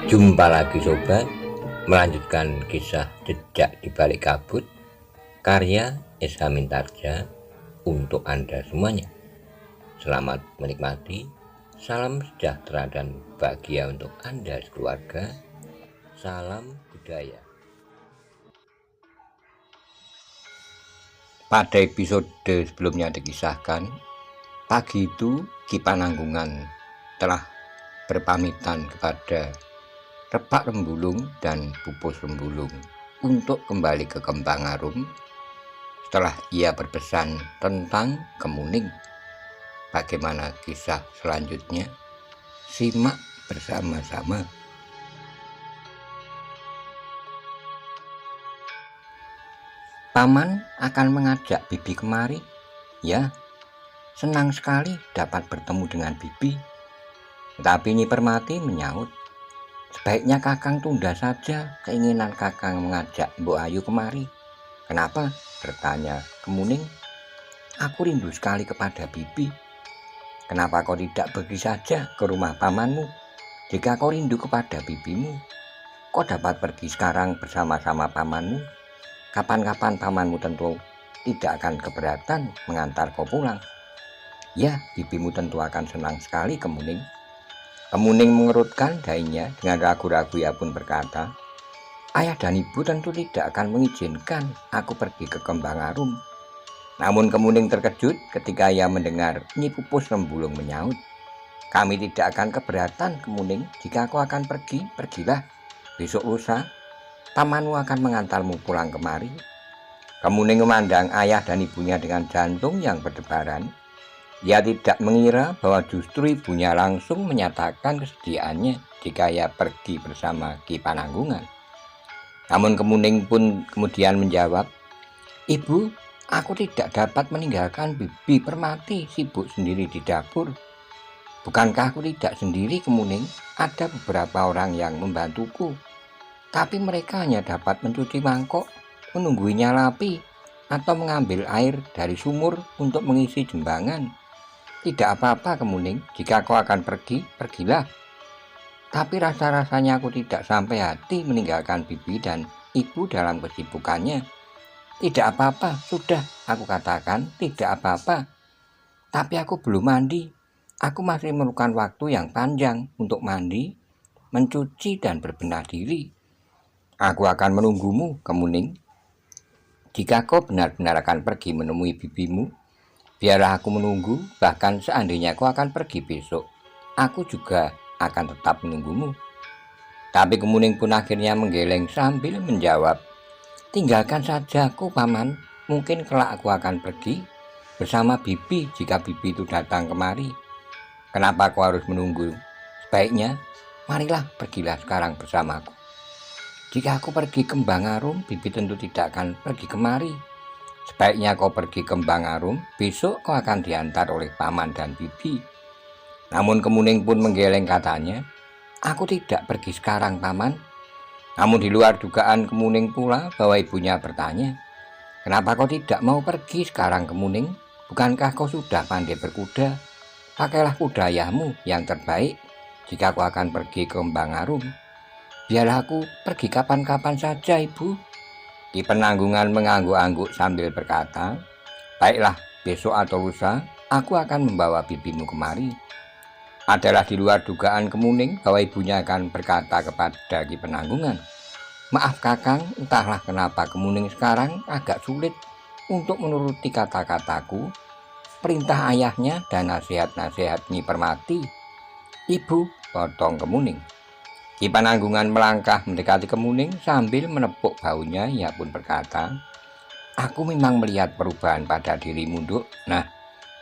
Jumpa lagi sobat, melanjutkan kisah Jejak di Balik Kabut karya S.H. Mintarja untuk Anda semuanya. Selamat menikmati, salam sejahtera dan bahagia untuk Anda sekeluarga. Salam budaya. Pada episode sebelumnya dikisahkan, pagi itu Ki Pananggungan telah berpamitan kepada Rebak Rembulung dan Pupus Rembulung untuk kembali ke Kembang Arum setelah ia berpesan tentang Kemuning. Bagaimana kisah selanjutnya? Simak bersama-sama. Paman akan mengajak Bibi kemari. Ya, senang sekali dapat bertemu dengan Bibi. Tetapi Nyi Permati menyaut, sebaiknya Kakang tunda saja keinginan Kakang mengajak Mbok Ayu kemari. Kenapa? Bertanya Kemuning. Aku rindu sekali kepada Bibi. Kenapa kau tidak pergi saja ke rumah pamanmu? Jika kau rindu kepada bibimu, kau dapat pergi sekarang bersama-sama pamanmu. Kapan-kapan pamanmu tentu tidak akan keberatan mengantar kau pulang. Ya, bibimu tentu akan senang sekali, Kemuning. Kemuning mengerutkan dahinya dengan ragu-ragu. Ia pun berkata, ayah dan ibu tentu tidak akan mengizinkan aku pergi ke Kembang Arum. Namun Kemuning terkejut ketika ia mendengar Nyi Pupus Rembulung menyaut, kami tidak akan keberatan, Kemuning. Jika kau akan pergi, pergilah. Besok lusa pamanmu akan mengantarmu pulang kemari. Kemuning memandang ayah dan ibunya dengan jantung yang berdebaran. Ia tidak mengira bahwa justru ibunya langsung menyatakan kesediaannya jika ia pergi bersama Ki Pananggungan. Namun Kemuning pun kemudian menjawab, Ibu, aku tidak dapat meninggalkan Bibi Permati sibuk sendiri di dapur. Bukankah aku tidak sendiri, Kemuning? Ada beberapa orang yang membantuku, tapi mereka hanya dapat mencuci mangkok, menunggui nyala api, atau mengambil air dari sumur untuk mengisi jembangan. Tidak apa-apa, Kemuning, jika kau akan pergi, pergilah. Tapi rasa-rasanya aku tidak sampai hati meninggalkan Bibi dan ibu dalam kesibukannya. Tidak apa-apa, sudah aku katakan tidak apa-apa. Tapi aku belum mandi. Aku masih memerlukan waktu yang panjang untuk mandi, mencuci dan berbenah diri. Aku akan menunggumu, Kemuning. Jika kau benar-benar akan pergi menemui bibimu, biarlah aku menunggu. Bahkan seandainya kau akan pergi besok, aku juga akan tetap menunggumu. Tapi Kemuning pun akhirnya menggeleng sambil menjawab, tinggalkan saja aku, Paman. Mungkin kelak aku akan pergi bersama Bibi jika Bibi itu datang kemari. Kenapa kau harus menunggu? Sebaiknya, marilah pergilah sekarang bersamaku. Jika aku pergi ke Kembang Arum, Bibi tentu tidak akan pergi kemari. Sebaiknya kau pergi ke Kembang Arum, besok kau akan diantar oleh Paman dan Bibi. Namun Kemuning pun menggeleng katanya, aku tidak pergi sekarang, Paman. Namun di luar dugaan Kemuning pula bahwa ibunya bertanya, kenapa kau tidak mau pergi sekarang, Kemuning? Bukankah kau sudah pandai berkuda? Pakailah kuda ayahmu yang terbaik jika kau akan pergi ke Kembang Arum. Biarlah aku pergi kapan-kapan saja, Ibu. Ki Pananggungan mengangguk-angguk sambil berkata, baiklah, besok atau lusa aku akan membawa bibimu kemari. Adalah di luar dugaan Kemuning bahwa ibunya akan berkata kepada Ki Pananggungan, maaf Kakang, entahlah kenapa Kemuning sekarang agak sulit untuk menuruti kata-kataku, perintah ayahnya dan nasihat-nasihat Nyi Permati. Ibu, potong Kemuning. Ki Pananggungan melangkah mendekati Kemuning sambil menepuk bahunya. Ia pun berkata, aku memang melihat perubahan pada dirimu, Nduk. Nah,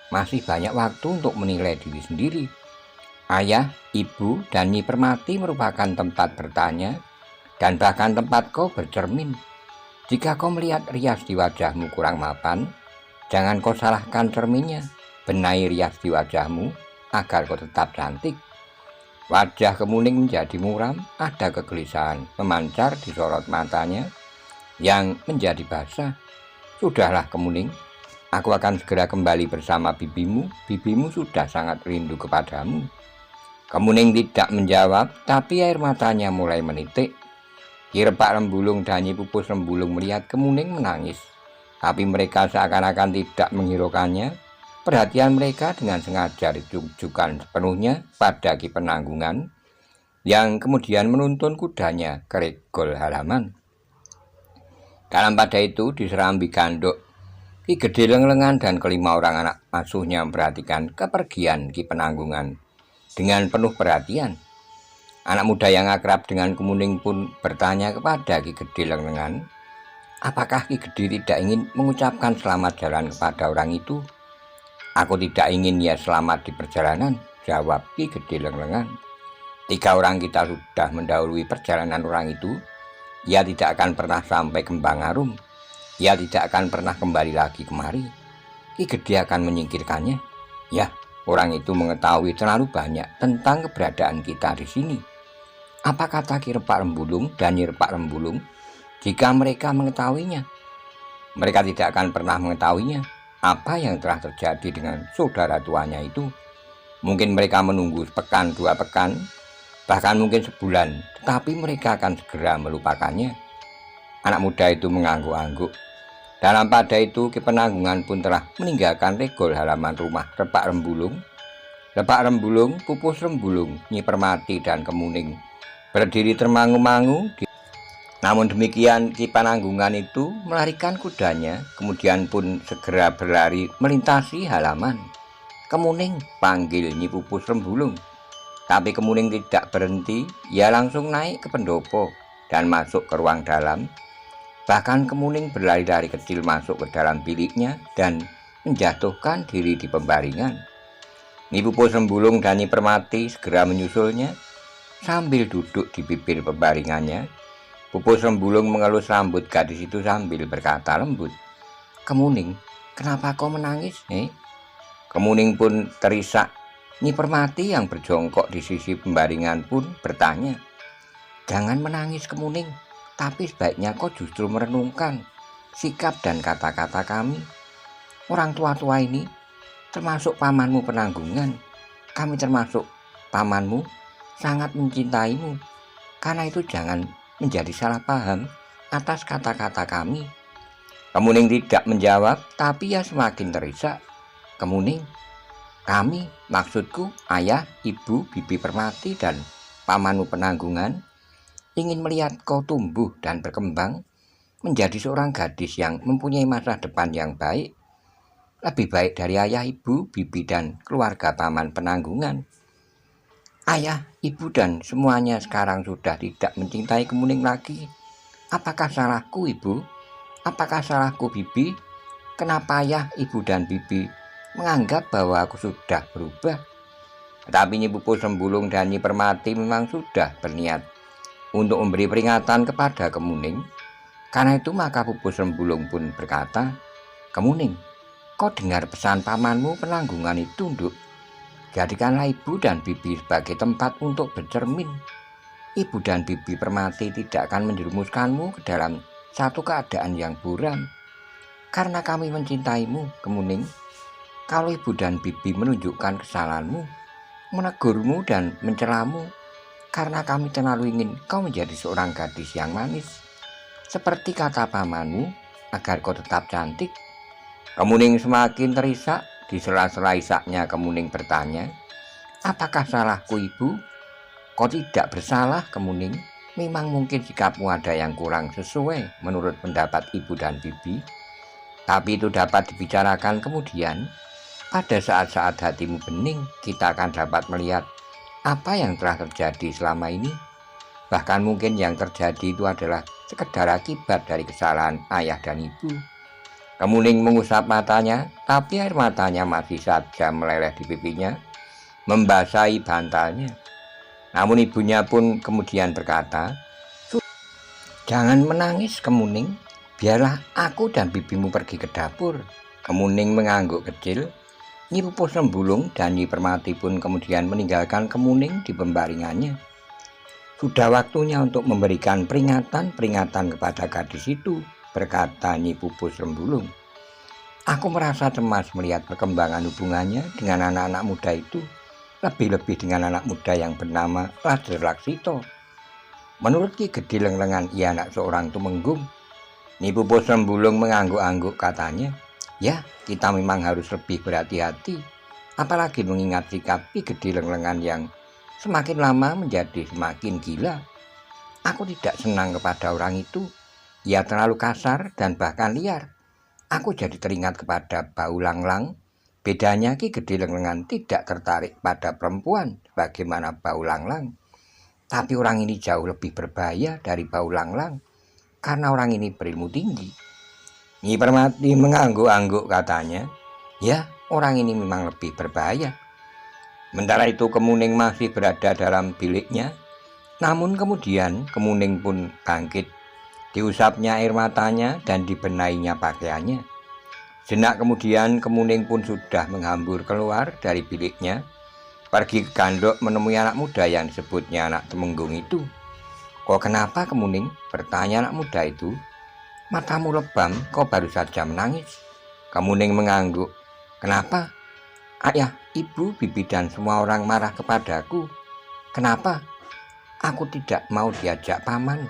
masih banyak waktu untuk menilai diri sendiri. Ayah, ibu, dan Nyi Permati merupakan tempat bertanya dan bahkan tempat kau bercermin. Jika kau melihat rias di wajahmu kurang mapan, jangan kau salahkan cerminnya. Benahi rias di wajahmu agar kau tetap cantik. Wajah Kemuning menjadi muram, ada kegelisahan memancar di sorot matanya yang menjadi basah. Sudahlah Kemuning, aku akan segera kembali bersama bibimu. Bibimu sudah sangat rindu kepadamu. Kemuning tidak menjawab, tapi air matanya mulai menitik. Ki Repak Rembulung dan Nyi Pupus Rembulung melihat Kemuning menangis, tapi mereka seakan-akan tidak menghiraukannya. Perhatian mereka dengan sengaja ditujukan sepenuhnya pada Ki Penanggungan, yang kemudian menuntun kudanya ke regol halaman. Dalam pada itu diserambi ganduk, Ki Gede Lenglengan dan kelima orang anak asuhnya memperhatikan kepergian Ki Penanggungan dengan penuh perhatian. Anak muda yang akrab dengan Kemuning pun bertanya kepada Ki Gede Lenglengan, apakah Ki Gede tidak ingin mengucapkan selamat jalan kepada orang itu? Aku tidak ingin ia selamat di perjalanan, jawab Ki Gede Lenglengan. 3 orang kita sudah mendahului perjalanan orang itu. Ia tidak akan pernah sampai Kembang Arum. Ia tidak akan pernah kembali lagi kemari. Ki Gede akan menyingkirkannya. Ya, orang itu mengetahui terlalu banyak tentang keberadaan kita di sini. Apa kata Ki Repak Rembulung dan Nyi Repak Rembulung jika mereka mengetahuinya? Mereka tidak akan pernah mengetahuinya. Apa yang telah terjadi dengan saudara tuanya itu. Mungkin mereka menunggu sepekan, 2 pekan, bahkan mungkin sebulan, tetapi mereka akan segera melupakannya. Anak muda itu mengangguk-angguk. Dalam pada itu Ki Penanggungan pun telah meninggalkan regol halaman rumah Repak Rembulung. Repak Rembulung, Pupus Rembulung, Nyi Permati dan Kemuning berdiri termangu-mangu. Namun demikian Ki Penanggungan itu melarikan kudanya, kemudian pun segera berlari melintasi halaman. Kemuning, panggil Nyi Pupus Rembulung. Tapi Kemuning tidak berhenti, ia langsung naik ke pendopo dan masuk ke ruang dalam. Bahkan Kemuning berlari-lari kecil masuk ke dalam biliknya dan menjatuhkan diri di pembaringan. Nyi Pupus Rembulung dan Nyi Permati segera menyusulnya. Sambil duduk di bibir pembaringannya, Pupus Rembulung mengelus rambut gadis itu sambil berkata lembut, Kemuning, kenapa kau menangis? Kemuning pun terisak. Nyi Permati yang berjongkok di sisi pembaringan pun bertanya, jangan menangis Kemuning, tapi sebaiknya kau justru merenungkan sikap dan kata-kata kami. Orang tua-tua ini, termasuk pamanmu Penanggungan, kami termasuk pamanmu, sangat mencintaimu. Karena itu jangan menjadi salah paham atas kata-kata kami. Kemuning tidak menjawab, tapi ia semakin terisak. Kemuning, kami, maksudku ayah, ibu, bibi Permati dan pamanmu Penanggungan, ingin melihat kau tumbuh dan berkembang menjadi seorang gadis yang mempunyai masa depan yang baik, lebih baik dari ayah, ibu, bibi dan keluarga paman Penanggungan. Ayah, ibu dan semuanya sekarang sudah tidak mencintai Kemuning lagi. Apakah salahku ibu? Apakah salahku bibi? Kenapa ayah, ibu dan bibi menganggap bahwa aku sudah berubah? Tetapi Nyi Pupus Rembulung dan Nyi Permati memang sudah berniat untuk memberi peringatan kepada Kemuning. Karena itu maka Pupus Rembulung pun berkata, Kemuning, kau dengar pesan pamanmu Penanggungan itu, Nduk. Jadikanlah ibu dan bibi sebagai tempat untuk bercermin. Ibu dan bibi Permati tidak akan menjerumuskanmu ke dalam satu keadaan yang buram. Karena kami mencintaimu, Kemuning. Kalau ibu dan bibi menunjukkan kesalahanmu, menegurmu dan mencelamu, karena kami terlalu ingin kau menjadi seorang gadis yang manis, seperti kata pamanmu, agar kau tetap cantik. Kemuning semakin terisak. Di sela-sela isaknya Kemuning bertanya, apakah salahku ibu? Kau tidak bersalah Kemuning. Memang mungkin sikapmu ada yang kurang sesuai menurut pendapat ibu dan bibi. Tapi itu dapat dibicarakan kemudian. Pada saat-saat hatimu bening, kita akan dapat melihat apa yang telah terjadi selama ini. Bahkan mungkin yang terjadi itu adalah sekedar akibat dari kesalahan ayah dan ibu. Kemuning mengusap matanya, tapi air matanya masih saja meleleh di pipinya, membasahi bantalnya. Namun ibunya pun kemudian berkata, jangan menangis Kemuning, biarlah aku dan bibimu pergi ke dapur. Kemuning mengangguk kecil. Nyi Pupus Rembulung dan Nyi Permati pun kemudian meninggalkan Kemuning di pembaringannya. Sudah waktunya untuk memberikan peringatan kepada gadis itu, berkata Nyi Pupus Rembulung. Aku merasa cemas melihat perkembangan hubungannya dengan anak-anak muda itu. Lebih-lebih dengan anak muda yang bernama Raden Laksito. Menurut Ki Gede Lenglengan, ia anak seorang tumenggung. Nyi Pupus Rembulung mengangguk-angguk, katanya, ya, kita memang harus lebih berhati-hati, apalagi mengingat sikap Ki Gede Lenglengan yang semakin lama menjadi semakin gila. Aku tidak senang kepada orang itu. Ia terlalu kasar dan bahkan liar. Aku jadi teringat kepada Bau Langlang. Bedanya Ki Gede Lenglengan tidak tertarik pada perempuan bagaimana Bau Langlang. Tapi orang ini jauh lebih berbahaya dari Bau Langlang, karena orang ini berilmu tinggi. Nyi Permati mengangguk-angguk, katanya, ya, orang ini memang lebih berbahaya. Sementara itu Kemuning masih berada dalam biliknya. Namun kemudian Kemuning pun bangkit. Diusapnya air matanya dan dibenahinya pakaiannya. Sejenak kemudian Kemuning pun sudah menghambur keluar dari biliknya, pergi ke gandok menemui anak muda yang disebutnya anak Temenggung itu. Kok kenapa, Kemuning? Bertanya anak muda itu. Matamu lebam, kau baru saja menangis. Kemuning mengangguk. Kenapa? Ayah, ibu, bibi dan semua orang marah kepadaku. Kenapa? Aku tidak mau diajak paman.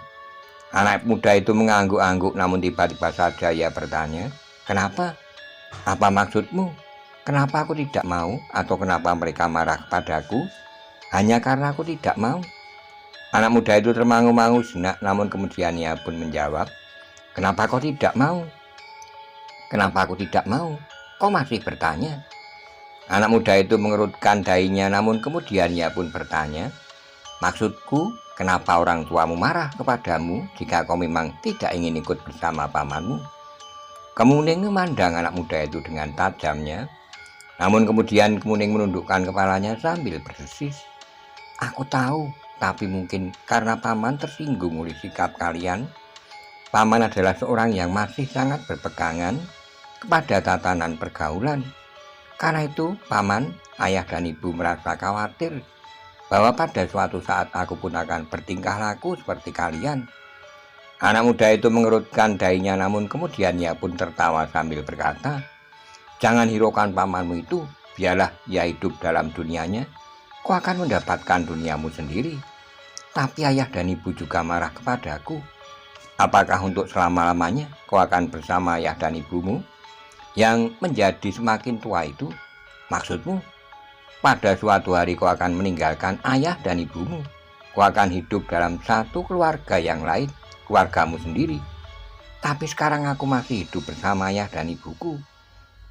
Anak muda itu mengangguk-angguk, namun tiba-tiba saja ia bertanya, kenapa? Apa maksudmu? Kenapa aku tidak mau? Atau kenapa mereka marah kepadaku? Hanya karena aku tidak mau. Anak muda itu termangu-mangu sejenak, namun kemudian ia pun menjawab, kenapa kau tidak mau? Kenapa aku tidak mau? Kau masih bertanya? Anak muda itu mengerutkan dahinya, namun kemudian ia pun bertanya, maksudku, kenapa orang tuamu marah kepadamu jika kau memang tidak ingin ikut bersama pamanmu? Kemuning memandang anak muda itu dengan tajamnya, namun kemudian Kemuning menundukkan kepalanya sambil berdesis. Aku tahu, tapi mungkin karena paman tersinggung oleh sikap kalian. Paman adalah seorang yang masih sangat berpegangan kepada tatanan pergaulan. Karena itu, paman, ayah dan ibu merasa khawatir bahwa pada suatu saat aku pun akan bertingkah laku seperti kalian. Anak muda itu mengerutkan dahinya, namun kemudian ia pun tertawa sambil berkata, jangan hiraukan pamanmu itu, biarlah ia hidup dalam dunianya, kau akan mendapatkan duniamu sendiri. Tapi ayah dan ibu juga marah kepadaku. Apakah untuk selama-lamanya kau akan bersama ayah dan ibumu yang menjadi semakin tua itu? Maksudmu, pada suatu hari kau akan meninggalkan ayah dan ibumu. Kau akan hidup dalam satu keluarga yang lain, keluargamu sendiri. Tapi sekarang aku masih hidup bersama ayah dan ibuku.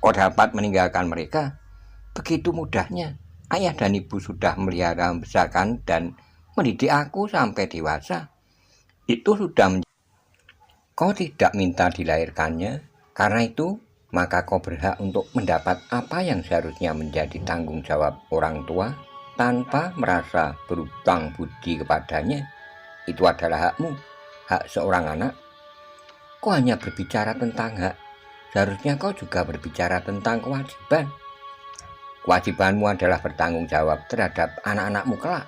Kau dapat meninggalkan mereka? Begitu mudahnya. Ayah dan ibu sudah melihara, membesarkan, dan mendidik aku sampai dewasa. Itu sudah kau tidak minta dilahirkannya. Karena itu, maka kau berhak untuk mendapat apa yang seharusnya menjadi tanggung jawab orang tua tanpa merasa berutang budi kepadanya. Itu adalah hakmu, hak seorang anak. Kau hanya berbicara tentang hak, seharusnya kau juga berbicara tentang kewajiban. Kewajibanmu adalah bertanggung jawab terhadap anak-anakmu kelak.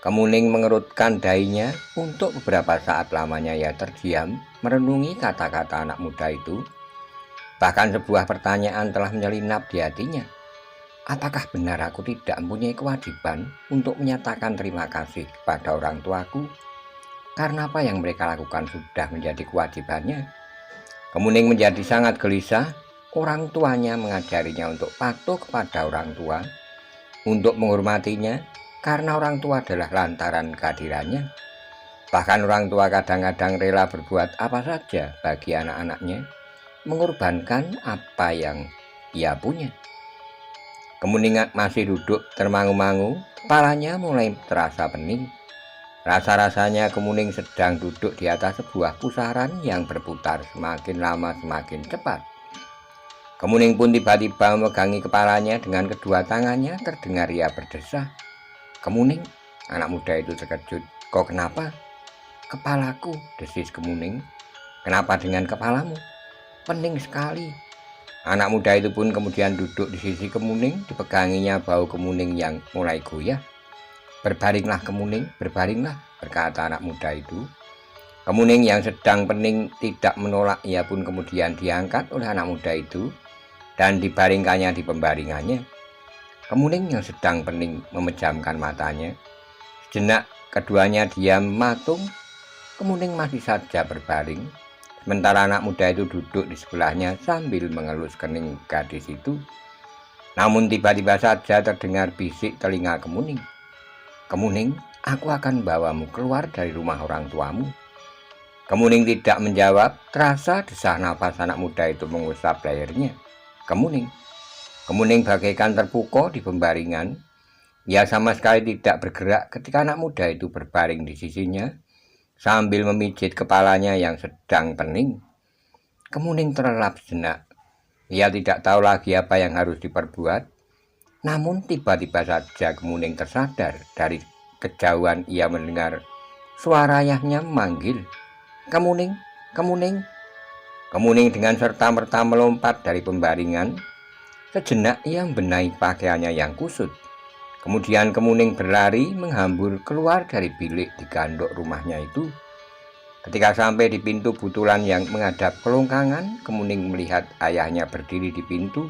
Kemuning mengerutkan dahinya. Untuk beberapa saat lamanya ia terdiam merenungi kata-kata anak muda itu. Bahkan sebuah pertanyaan telah menyelinap di hatinya. Apakah benar aku tidak mempunyai kewajiban untuk menyatakan terima kasih kepada orang tuaku? Karena apa yang mereka lakukan sudah menjadi kewajibannya. Kemuning menjadi sangat gelisah. Orang tuanya mengajarinya untuk patuh kepada orang tua, untuk menghormatinya, karena orang tua adalah lantaran kehadirannya. Bahkan orang tua kadang-kadang rela berbuat apa saja bagi anak-anaknya, mengorbankan apa yang ia punya. Kemuning masih duduk termangu-mangu, kepalanya mulai terasa pening. Rasa-rasanya Kemuning sedang duduk di atas sebuah pusaran yang berputar semakin lama semakin cepat. Kemuning pun tiba-tiba memegangi kepalanya dengan kedua tangannya, terdengar ia berdesah. Kemuning, anak muda itu terkejut. Kok kenapa? Kepalaku, desis Kemuning. Kenapa dengan kepalamu? Pening sekali. Anak muda itu pun kemudian duduk di sisi Kemuning, dipeganginya bau Kemuning yang mulai goyah. Berbaringlah Kemuning, berbaringlah, berkata anak muda itu. Kemuning yang sedang pening tidak menolak, ia pun kemudian diangkat oleh anak muda itu dan dibaringkannya di pembaringannya. Kemuning yang sedang pening memejamkan matanya. Sejenak keduanya diam matung. Kemuning masih saja berbaring, sementara anak muda itu duduk di sebelahnya sambil mengelus kening gadis itu. Namun tiba-tiba saja terdengar bisik telinga Kemuning. "Kemuning, aku akan bawamu keluar dari rumah orang tuamu." Kemuning tidak menjawab. Terasa desah nafas anak muda itu mengusap lehernya. Kemuning bagaikan terpukau di pembaringan. Ia sama sekali tidak bergerak ketika anak muda itu berbaring di sisinya sambil memijit kepalanya yang sedang pening. Kemuning terlelap sejenak. Ia tidak tahu lagi apa yang harus diperbuat. Namun tiba-tiba saja Kemuning tersadar. Dari kejauhan ia mendengar suara ayahnya memanggil, "Kemuning, Kemuning." Kemuning dengan serta-merta melompat dari pembaringan. Sejenak ia membenahi pakaiannya yang kusut. Kemudian Kemuning berlari menghambur keluar dari bilik di gandok rumahnya itu. Ketika sampai di pintu butulan yang menghadap kelongkangan, Kemuning melihat ayahnya berdiri di pintu.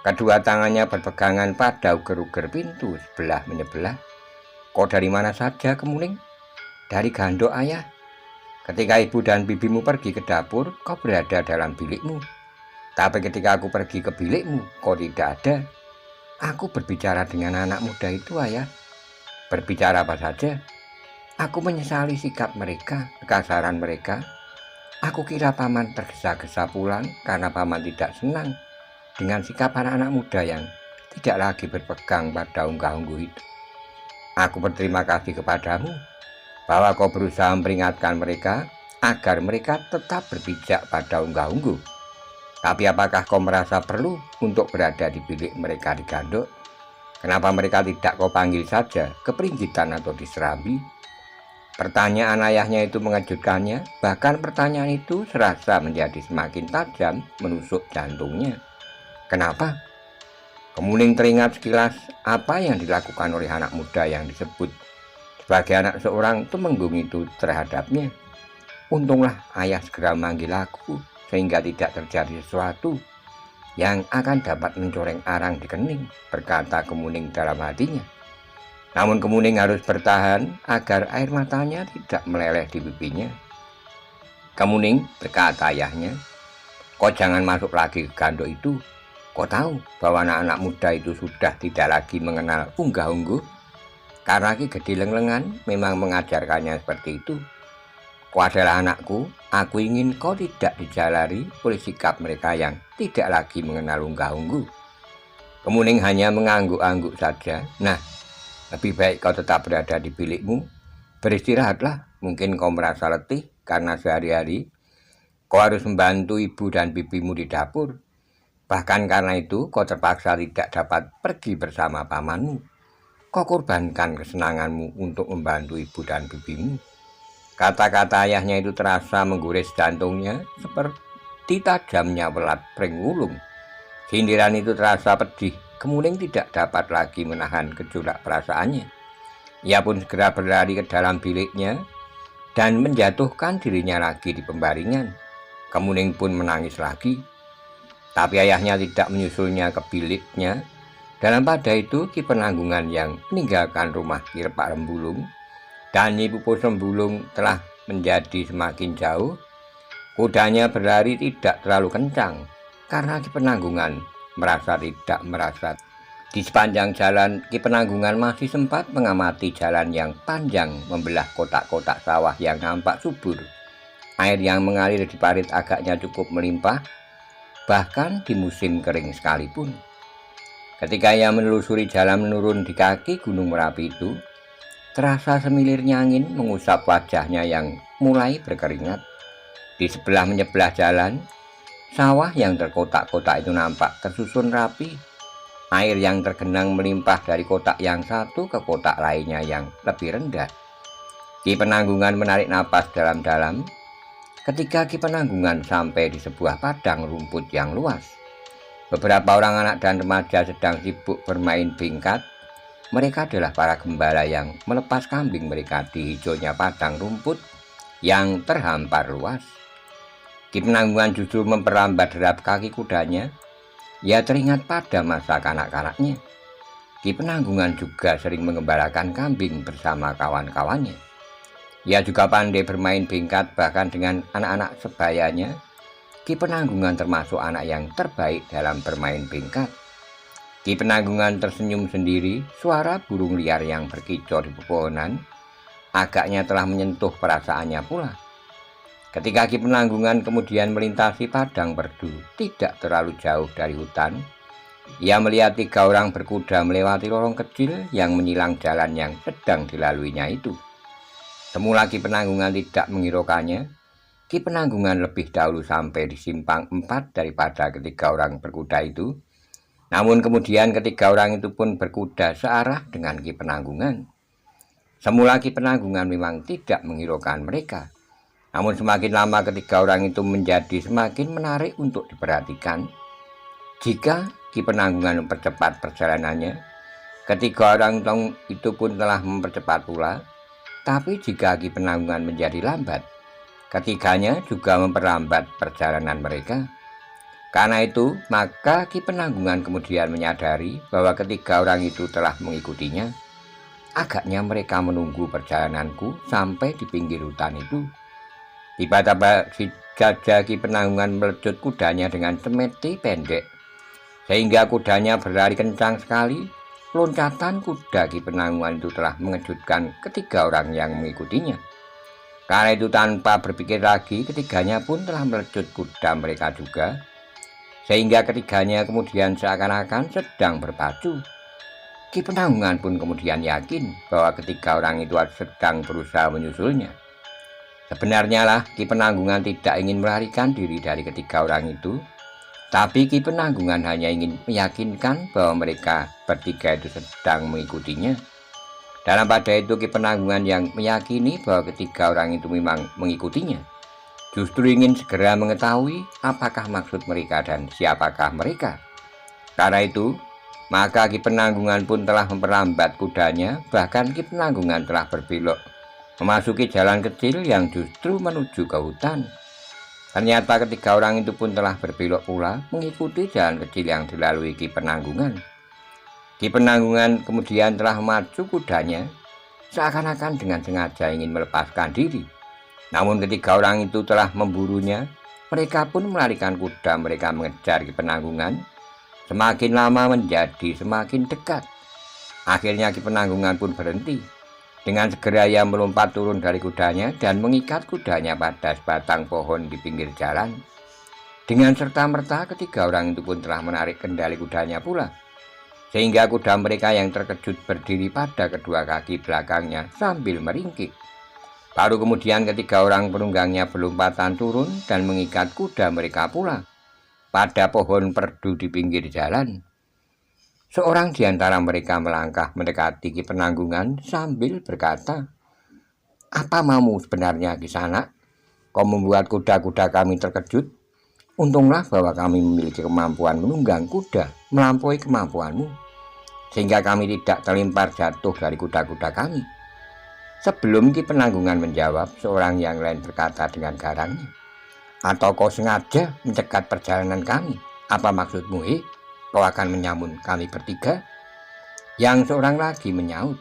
Kedua tangannya berpegangan pada uger-uger pintu sebelah menyebelah. "Kau dari mana saja, Kemuning?" "Dari gandok, ayah. Ketika ibu dan bibimu pergi ke dapur, kau berada dalam bilikmu. Tapi ketika aku pergi ke bilikmu, kau tidak ada." "Aku berbicara dengan anak muda itu, ayah." "Berbicara apa saja?" "Aku menyesali sikap mereka, kekasaran mereka. Aku kira paman tergesa-gesa pulang karena paman tidak senang dengan sikap anak-anak muda yang tidak lagi berpegang pada unggah-ungguh itu. Aku berterima kasih kepadamu bahwa kau berusaha memperingatkan mereka agar mereka tetap berpijak pada unggah-ungguh. Tapi apakah kau merasa perlu untuk berada di bilik mereka di gandok? Kenapa mereka tidak kau panggil saja ke Peringgitan atau di Serambi?" Pertanyaan ayahnya itu mengejutkannya. Bahkan pertanyaan itu serasa menjadi semakin tajam menusuk jantungnya. "Kenapa?" Kemuning teringat sekilas apa yang dilakukan oleh anak muda yang disebut sebagai anak seorang temenggung itu terhadapnya. "Untunglah ayah segera memanggil aku sehingga tidak terjadi sesuatu yang akan dapat mencoreng arang di kening," berkata Kemuning dalam hatinya. Namun Kemuning harus bertahan agar air matanya tidak meleleh di pipinya. "Kemuning," berkata ayahnya, "kau jangan masuk lagi ke gandok itu. Kau tahu bahwa anak-anak muda itu sudah tidak lagi mengenal unggah-ungguh. Karena Ki Gede Lenglengan memang mengajarkannya seperti itu. Kau adalah anakku. Aku ingin kau tidak dijalari oleh sikap mereka yang tidak lagi mengenal unggah-ungguh." Kemuning hanya mengangguk-angguk saja. "Nah, lebih baik kau tetap berada di bilikmu. Beristirahatlah. Mungkin kau merasa letih karena sehari-hari kau harus membantu ibu dan bibimu di dapur. Bahkan karena itu kau terpaksa tidak dapat pergi bersama pamanmu. Kau korbankan kesenanganmu untuk membantu ibu dan bibimu." Kata-kata ayahnya itu terasa menggores jantungnya seperti tajamnya welat pring wulung. Sindiran itu terasa pedih. Kemuning tidak dapat lagi menahan gejolak perasaannya. Ia pun segera berlari ke dalam biliknya dan menjatuhkan dirinya lagi di pembaringan. Kemuning pun menangis lagi. Tapi ayahnya tidak menyusulnya ke biliknya. Dalam pada itu Ki Penanggungan yang meninggalkan rumah Ki Repak Rembulung dan Nyi Pupu Sembulung telah menjadi semakin jauh. Kudanya berlari tidak terlalu kencang karena Ki Penanggungan merasa di sepanjang jalan. Ki Penanggungan masih sempat mengamati jalan yang panjang membelah kotak-kotak sawah yang nampak subur. Air yang mengalir di parit agaknya cukup melimpah, bahkan di musim kering sekalipun. Ketika ia menelusuri jalan menurun di kaki Gunung Merapi itu, terasa semilirnya angin mengusap wajahnya yang mulai berkeringat. Di sebelah menyebelah jalan, sawah yang terkotak-kotak itu nampak tersusun rapi. Air yang tergenang melimpah dari kotak yang satu ke kotak lainnya yang lebih rendah. Ki Penanggungan menarik napas dalam-dalam. Ketika Ki Penanggungan sampai di sebuah padang rumput yang luas, beberapa orang anak dan remaja sedang sibuk bermain bingkat. Mereka adalah para gembala yang melepas kambing mereka di hijaunya padang rumput yang terhampar luas. Ki Penanggungan justru memperlambat derap kaki kudanya. Ia teringat pada masa kanak-kanaknya. Ki Penanggungan juga sering mengembalakan kambing bersama kawan-kawannya. Ia juga pandai bermain bingkat bahkan dengan anak-anak sebayanya. Ki Penanggungan termasuk anak yang terbaik dalam bermain bingkat. Ki Penanggungan tersenyum sendiri, suara burung liar yang berkicau di pepohonan agaknya telah menyentuh perasaannya pula. Ketika Ki Penanggungan kemudian melintasi padang perdu, tidak terlalu jauh dari hutan, ia melihat 3 orang berkuda melewati lorong kecil yang menyilang jalan yang sedang dilaluinya itu. Semula Ki Penanggungan tidak menghiraukannya. Ki Penanggungan lebih dahulu sampai di simpang 4 daripada ketiga orang berkuda itu. Namun kemudian ketiga orang itu pun berkuda searah dengan Ki Penanggungan. Semula Ki Penanggungan memang tidak menghiraukan mereka. Namun semakin lama ketiga orang itu menjadi semakin menarik untuk diperhatikan. Jika Ki Penanggungan mempercepat perjalanannya, ketiga orang itu pun telah mempercepat pula. Tapi jika Ki Penanggungan menjadi lambat, ketiganya juga memperlambat perjalanan mereka. Karena itu, maka Ki Penanggungan kemudian menyadari bahwa ketiga orang itu telah mengikutinya. Agaknya mereka menunggu perjalananku sampai di pinggir hutan itu. Tiba-tiba si Jajah Ki Penanggungan melecut kudanya dengan semeti pendek, sehingga kudanya berlari kencang sekali. Loncatan kuda Ki Penanggungan itu telah mengejutkan ketiga orang yang mengikutinya. Karena itu tanpa berpikir lagi, ketiganya pun telah melecut kuda mereka juga, sehingga ketiganya kemudian seakan-akan sedang berpacu. Ki Penanggungan pun kemudian yakin bahwa ketiga orang itu sedang berusaha menyusulnya. Sebenarnya lah Ki Penanggungan tidak ingin melarikan diri dari ketiga orang itu, tapi Ki Penanggungan hanya ingin meyakinkan bahwa mereka bertiga itu sedang mengikutinya. Dalam pada itu Ki Penanggungan yang meyakini bahwa ketiga orang itu memang mengikutinya, justru ingin segera mengetahui apakah maksud mereka dan siapakah mereka. Karena itu, maka Ki Penanggungan pun telah memperlambat kudanya, bahkan Ki Penanggungan telah berbelok memasuki jalan kecil yang justru menuju ke hutan. Ternyata ketiga orang itu pun telah berbelok pula mengikuti jalan kecil yang dilalui Ki Penanggungan. Ki Penanggungan kemudian telah maju kudanya, seakan-akan dengan sengaja ingin melepaskan diri. Namun ketiga orang itu telah memburunya. Mereka pun melarikan kuda mereka mengejar Ki Penanggungan. Semakin lama menjadi semakin dekat. Akhirnya Ki Penanggungan pun berhenti. Dengan segera ia melompat turun dari kudanya dan mengikat kudanya pada sebatang pohon di pinggir jalan. Dengan serta-merta ketiga orang itu pun telah menarik kendali kudanya pula, sehingga kuda mereka yang terkejut berdiri pada kedua kaki belakangnya sambil meringkik. Baru kemudian ketiga orang penunggangnya berlompatan turun dan mengikat kuda mereka pula pada pohon perdu di pinggir jalan. Seorang di antara mereka melangkah mendekati Ki Penanggungan sambil berkata, "Apa maumu sebenarnya Kisanak? Kau membuat kuda-kuda kami terkejut. Untunglah bahwa kami memiliki kemampuan menunggang kuda melampaui kemampuanmu, sehingga kami tidak terlempar jatuh dari kuda-kuda kami." Sebelum Ki Penanggungan menjawab, seorang yang lain berkata dengan garangnya, "Atau kau sengaja mencegat perjalanan kami? Apa maksudmu, Kau akan menyamun kami bertiga?" Yang seorang lagi menyaut,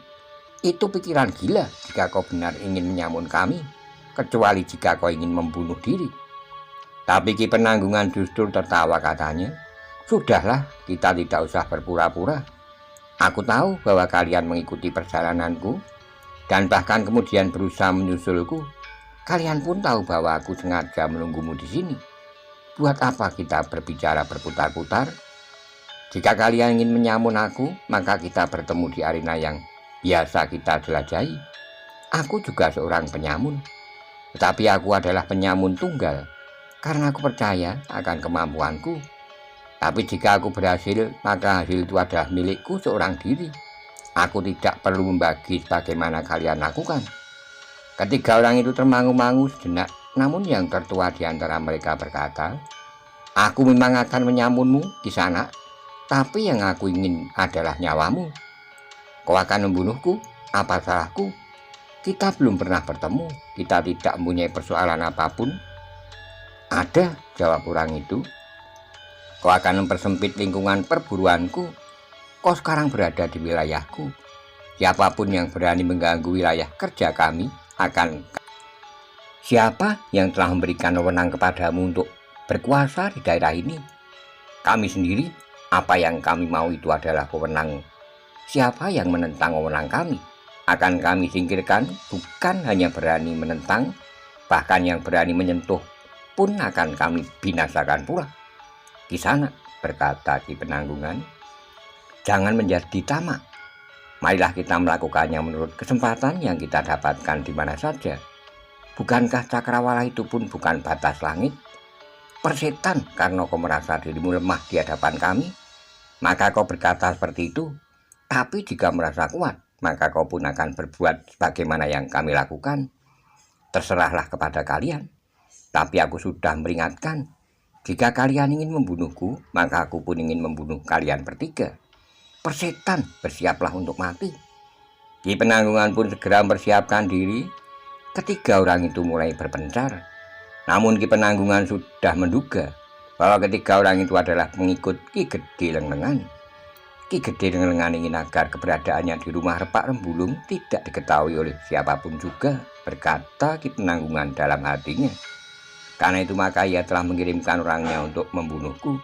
"Itu pikiran gila jika kau benar ingin menyamun kami, kecuali jika kau ingin membunuh diri." Tapi Ki Penanggungan justru tertawa, katanya, "Sudahlah, kita tidak usah berpura-pura. Aku tahu bahwa kalian mengikuti perjalananku dan bahkan kemudian berusaha menyusulku. Kalian pun tahu bahwa aku sengaja menunggumu di sini. Buat apa kita berbicara berputar-putar? Jika kalian ingin menyamun aku, maka kita bertemu di arena yang biasa kita jelajahi. Aku juga seorang penyamun, tetapi aku adalah penyamun tunggal, karena aku percaya akan kemampuanku. Tapi jika aku berhasil, maka hasil itu adalah milikku seorang diri. Aku tidak perlu membagi sebagaimana kalian lakukan." Ketiga orang itu termangu-mangu sejenak, namun yang tertua di antara mereka berkata, "Aku memang akan menyamunmu Kisanak, tapi yang aku ingin adalah nyawamu. Kau akan membunuhku? Apa salahku? Kita belum pernah bertemu, kita tidak mempunyai persoalan apapun." "Ada," jawab orang itu. "Kau akan mempersempit lingkungan perburuanku. kau sekarang berada di wilayahku. Siapapun yang berani mengganggu wilayah kerja kami akan... Siapa yang telah memberikan wewenang kepadamu untuk berkuasa di daerah ini? Kami sendiri. Apa yang kami mau itu adalah wewenang. Siapa yang menentang wewenang kami akan kami singkirkan. Bukan hanya berani menentang, bahkan yang berani menyentuh pun akan kami binasakan pula. Kisana, berkata Ki Penanggungan, jangan menjadi tamak. Marilah kita melakukannya menurut kesempatan yang kita dapatkan di mana saja. Bukankah cakrawala itu pun bukan batas langit? Persetan, karena kau merasa dirimu lemah di hadapan kami, maka kau berkata seperti itu. Tapi jika merasa kuat, maka kau pun akan berbuat sebagaimana yang kami lakukan. Terserahlah kepada kalian. Tapi aku sudah meringatkan, jika kalian ingin membunuhku, maka aku pun ingin membunuh kalian bertiga. Persetan, bersiaplah untuk mati. Ki Penanggungan pun segera mempersiapkan diri. Ketiga orang itu mulai berpencar. Namun Ki Penanggungan sudah menduga bahwa ketiga orang itu adalah pengikut Ki Gede Lenglengan. Ki Gede Lenglengan ingin agar keberadaannya di rumah Repak Rembulung tidak diketahui oleh siapapun juga, berkata Ki Penanggungan dalam hatinya. Karena itu maka ia telah mengirimkan orangnya untuk membunuhku.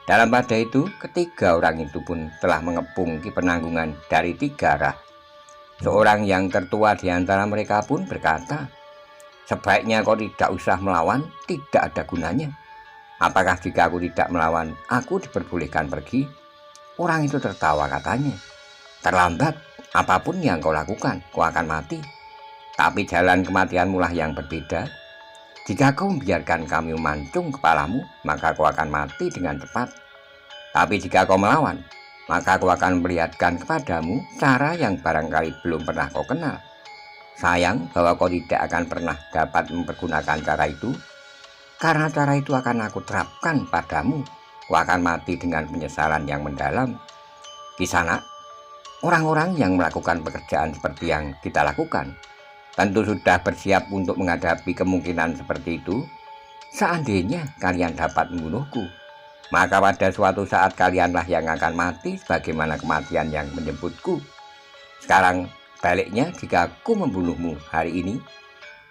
Dalam pada itu, ketiga orang itu pun telah mengepung Ki Penanggungan dari 3 arah. Seorang yang tertua di antara mereka pun berkata, sebaiknya kau tidak usah melawan, tidak ada gunanya. Apakah jika aku tidak melawan, aku diperbolehkan pergi? Orang itu tertawa, katanya, terlambat, apapun yang kau lakukan, kau akan mati. Tapi jalan kematianmu lah yang berbeda. Jika kau membiarkan kami memancung kepalamu, maka kau akan mati dengan cepat. Tapi jika kau melawan, maka aku akan memperlihatkan kepadamu cara yang barangkali belum pernah kau kenal. Sayang bahwa kau tidak akan pernah dapat mempergunakan cara itu, karena cara itu akan aku terapkan padamu. Kau akan mati dengan penyesalan yang mendalam. Kisana, orang-orang yang melakukan pekerjaan seperti yang kita lakukan tentu sudah bersiap untuk menghadapi kemungkinan seperti itu. Seandainya kalian dapat membunuhku, maka pada suatu saat kalianlah yang akan mati sebagaimana kematian yang menjemputku. Sekarang baliknya, jika aku membunuhmu hari ini,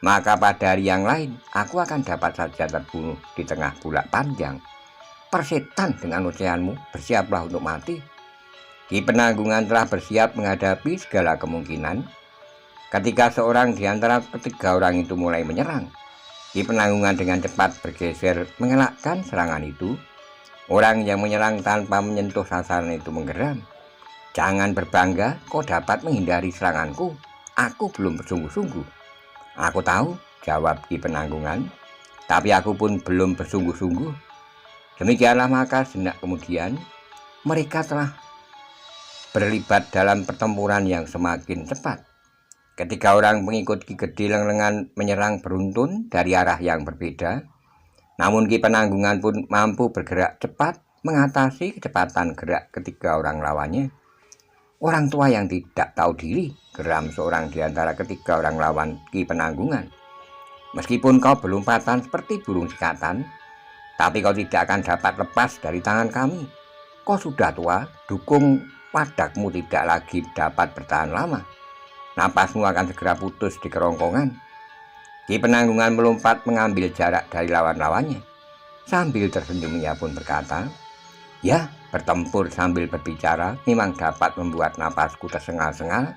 maka pada hari yang lain aku akan dapat saja terbunuh di tengah bulak panjang. Persetan dengan ocehanmu, bersiaplah untuk mati. Ki Penanggungan telah bersiap menghadapi segala kemungkinan. Ketika seorang di antara ketiga orang itu mulai menyerang, Ki Penanggungan dengan cepat bergeser mengelakkan serangan itu. Orang yang menyerang tanpa menyentuh sasaran itu menggeram. Jangan berbangga, kau dapat menghindari seranganku. Aku belum bersungguh-sungguh. Aku tahu, jawab Ki Penanggungan, tapi aku pun belum bersungguh-sungguh. Demikianlah maka sejenak kemudian mereka telah berlibat dalam pertempuran yang semakin cepat. Ketiga orang pengikut Ki Gede Lenglengan menyerang beruntun dari arah yang berbeda. Namun Ki Penanggungan pun mampu bergerak cepat mengatasi kecepatan gerak ketiga orang lawannya. Orang tua yang tidak tahu diri, geram seorang di antara ketiga orang lawan Ki Penanggungan. Meskipun kau berlompatan seperti burung sikatan, tapi kau tidak akan dapat lepas dari tangan kami. Kau sudah tua, dukung wadakmu tidak lagi dapat bertahan lama. Napasmu akan segera putus di kerongkongan. Ki Penanggungan melompat mengambil jarak dari lawan-lawannya. Sambil tersenyum ia pun berkata, ya, bertempur sambil berbicara memang dapat membuat napasku tersengal-sengal.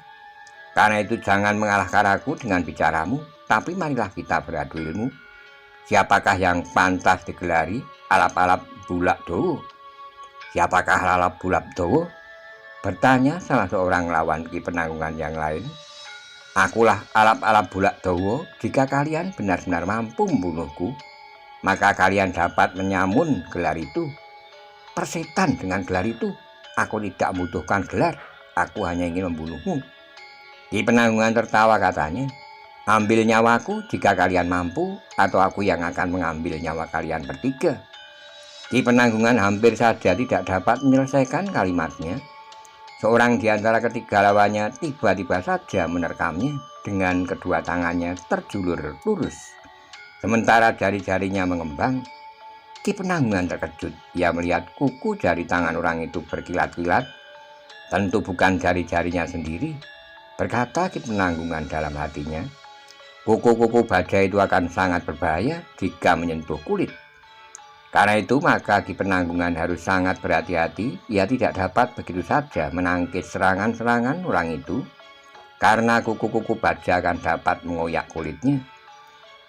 Karena itu jangan mengalahkan aku dengan bicaramu, tapi marilah kita beradu ilmu. Siapakah yang pantas digelari alap-alap bulak dowo? Siapakah alap bulak dowo? Bertanya salah seorang lawan Ki Penanggungan yang lain. Akulah alap-alap bulak dowo. Jika kalian benar-benar mampu membunuhku, maka kalian dapat menyamun gelar itu. Persetan dengan gelar itu. Aku tidak membutuhkan gelar. Aku hanya ingin membunuhmu. Ki Penanggungan tertawa, katanya, ambil nyawaku jika kalian mampu, atau aku yang akan mengambil nyawa kalian bertiga. Ki Penanggungan hampir saja tidak dapat menyelesaikan kalimatnya. Seorang di antara ketiga lawannya tiba-tiba saja menerkamnya dengan kedua tangannya terjulur lurus. Sementara jari-jarinya mengembang. Ki Penanggungan terkejut. Ia melihat kuku jari tangan orang itu berkilat-kilat Tentu bukan jari-jarinya sendiri, berkata Ki Penanggungan dalam hatinya. Kuku-kuku baja itu akan sangat berbahaya jika menyentuh kulit. Karena itu maka Ki Penanggungan harus sangat berhati-hati. Ia tidak dapat begitu saja menangkis serangan-serangan orang itu, karena kuku-kuku baja akan dapat mengoyak kulitnya.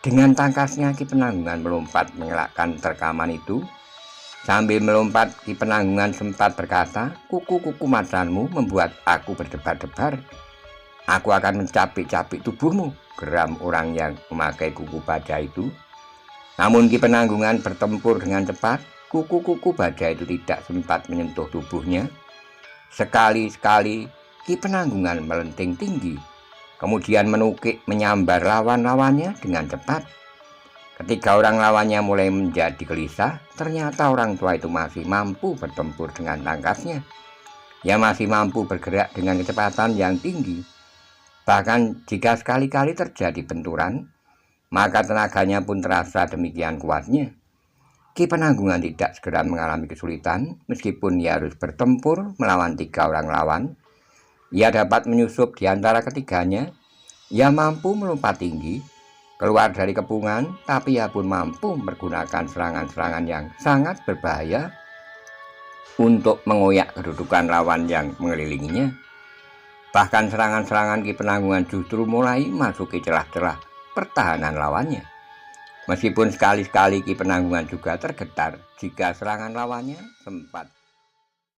Dengan tangkasnya Ki Penanggungan melompat mengelakkan terkaman itu. Sambil melompat, Ki Penanggungan sempat berkata, "Kuku-kuku macanmu membuat aku berdebar-debar. Aku akan mencapik-capik tubuhmu," geram orang yang memakai kuku baja itu. Namun Ki Penanggungan bertempur dengan cepat. Kuku-kuku baja itu tidak sempat menyentuh tubuhnya. Sekali-sekali Ki Penanggungan melenting tinggi, kemudian menukik menyambar lawan-lawannya dengan cepat. Ketika orang lawannya mulai menjadi gelisah, ternyata orang tua itu masih mampu bertempur dengan tangkasnya. Ia masih mampu bergerak dengan kecepatan yang tinggi. Bahkan jika sekali-kali terjadi benturan, maka tenaganya pun terasa demikian kuatnya. Ki Penanggungan tidak segera mengalami kesulitan, meskipun ia harus bertempur melawan 3 orang lawan. Ia dapat menyusup di antara ketiganya. Ia mampu melompat tinggi, keluar dari kepungan, tapi ia pun mampu menggunakan serangan-serangan yang sangat berbahaya untuk mengoyak kedudukan lawan yang mengelilinginya. Bahkan serangan-serangan Ki Penanggungan justru mulai masuki celah-celah pertahanan lawannya. Meskipun sekali-sekali Ki Penanggungan juga tergetar jika serangan lawannya sempat